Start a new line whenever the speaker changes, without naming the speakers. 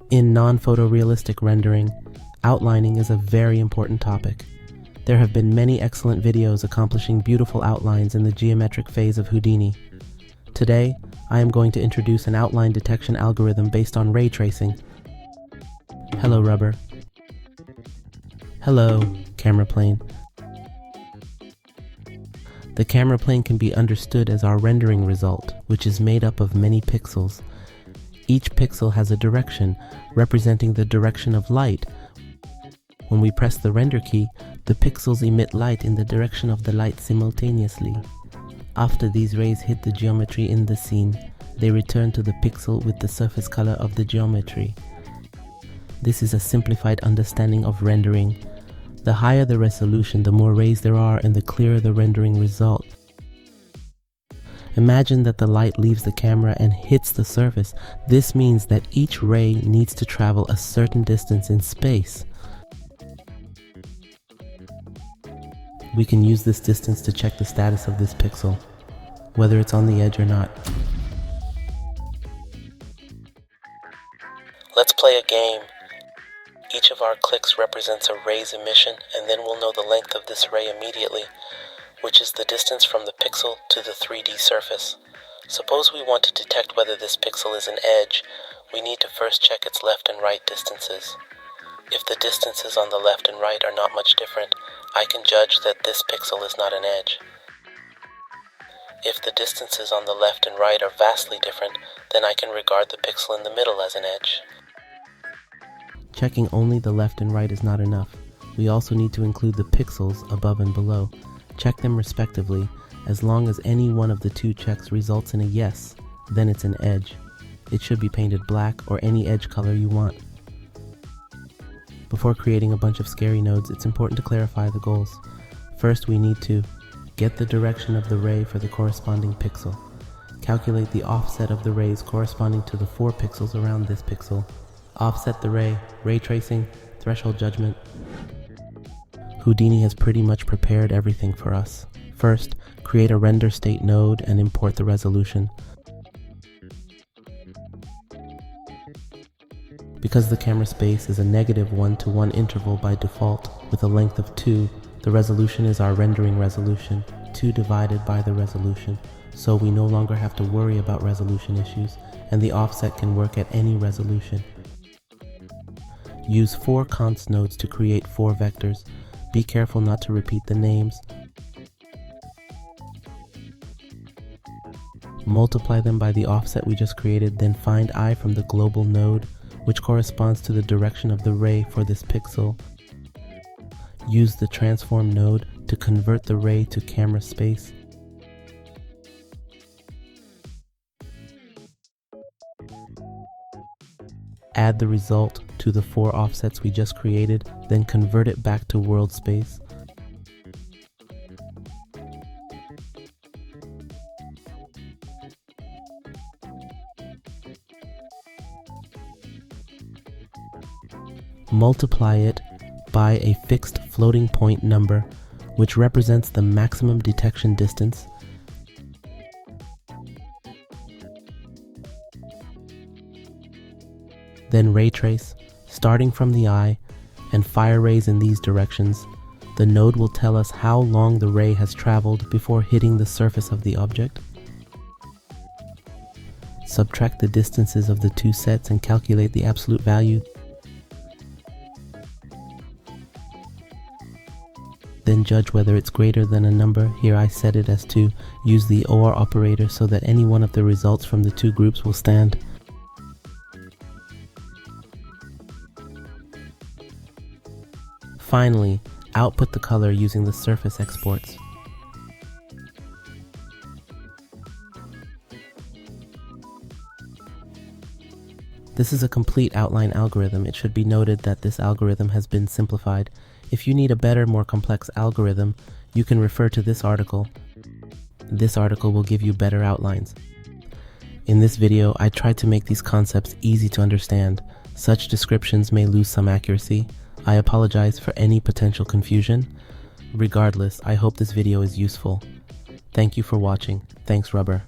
In non-photorealistic rendering, outlining is a very important topic. There have been many excellent videos accomplishing beautiful outlines in the geometric phase of Houdini. Today, I am going to introduce an outline detection algorithm based on ray tracing. Hello, rubber. Hello, camera plane. The camera plane can be understood as our rendering result, which is made up of many pixels. Each pixel has a direction, representing the direction of light. When we press the render key, the pixels emit light in the direction of the light simultaneously. After these rays hit the geometry in the scene, they return to the pixel with the surface color of the geometry. This is a simplified understanding of rendering. The higher the resolution, the more rays there are and the clearer the rendering result. Imagine that the light leaves the camera and hits the surface. This means that each ray needs to travel a certain distance in space. We can use this distance to check the status of this pixel, whether it's on the edge or not. Let's play a game. Each of our clicks represents a ray's emission, and then we'll know the length of this ray immediately, which is the distance from the pixel to the 3D surface. Suppose we want to detect whether this pixel is an edge, we need to first check its left and right distances. If the distances on the left and right are not much different, I can judge that this pixel is not an edge. If the distances on the left and right are vastly different, then I can regard the pixel in the middle as an edge. Checking only the left and right is not enough. We also need to include the pixels above and below. Check them respectively. As long as any one of the two checks results in a yes, then it's an edge. It should be painted black or any edge color you want. Before creating a bunch of scary nodes, it's important to clarify the goals. First, we need to get the direction of the ray for the corresponding pixel. Calculate the offset of the rays corresponding to the 4 pixels around this pixel. Offset the ray tracing, threshold judgment. Houdini has pretty much prepared everything for us. First, create a render state node and import the resolution. Because the camera space is a negative 1:1 interval by default with a length of 2, the resolution is our rendering resolution, 2 divided by the resolution, so we no longer have to worry about resolution issues, and the offset can work at any resolution. Use 4 const nodes to create 4 vectors. Be careful not to repeat the names. Multiply them by the offset we just created, then find I from the global node, which corresponds to the direction of the ray for this pixel. Use the transform node to convert the ray to camera space. Add the result to the 4 offsets we just created, then convert it back to world space. Multiply it by a fixed floating point number, which represents the maximum detection distance. Then ray trace, starting from the eye, and fire rays in these directions. The node will tell us how long the ray has traveled before hitting the surface of the object. Subtract the distances of the 2 sets and calculate the absolute value. Then judge whether it's greater than a number. Here I set it as 2. Use the OR operator so that any one of the results from the 2 groups will stand. Finally, output the color using the surface exports. This is a complete outline algorithm. It should be noted that this algorithm has been simplified. If you need a better, more complex algorithm, you can refer to this article. This article will give you better outlines. In this video, I tried to make these concepts easy to understand. Such descriptions may lose some accuracy. I apologize for any potential confusion. Regardless, I hope this video is useful. Thank you for watching. Thanks, Rubber.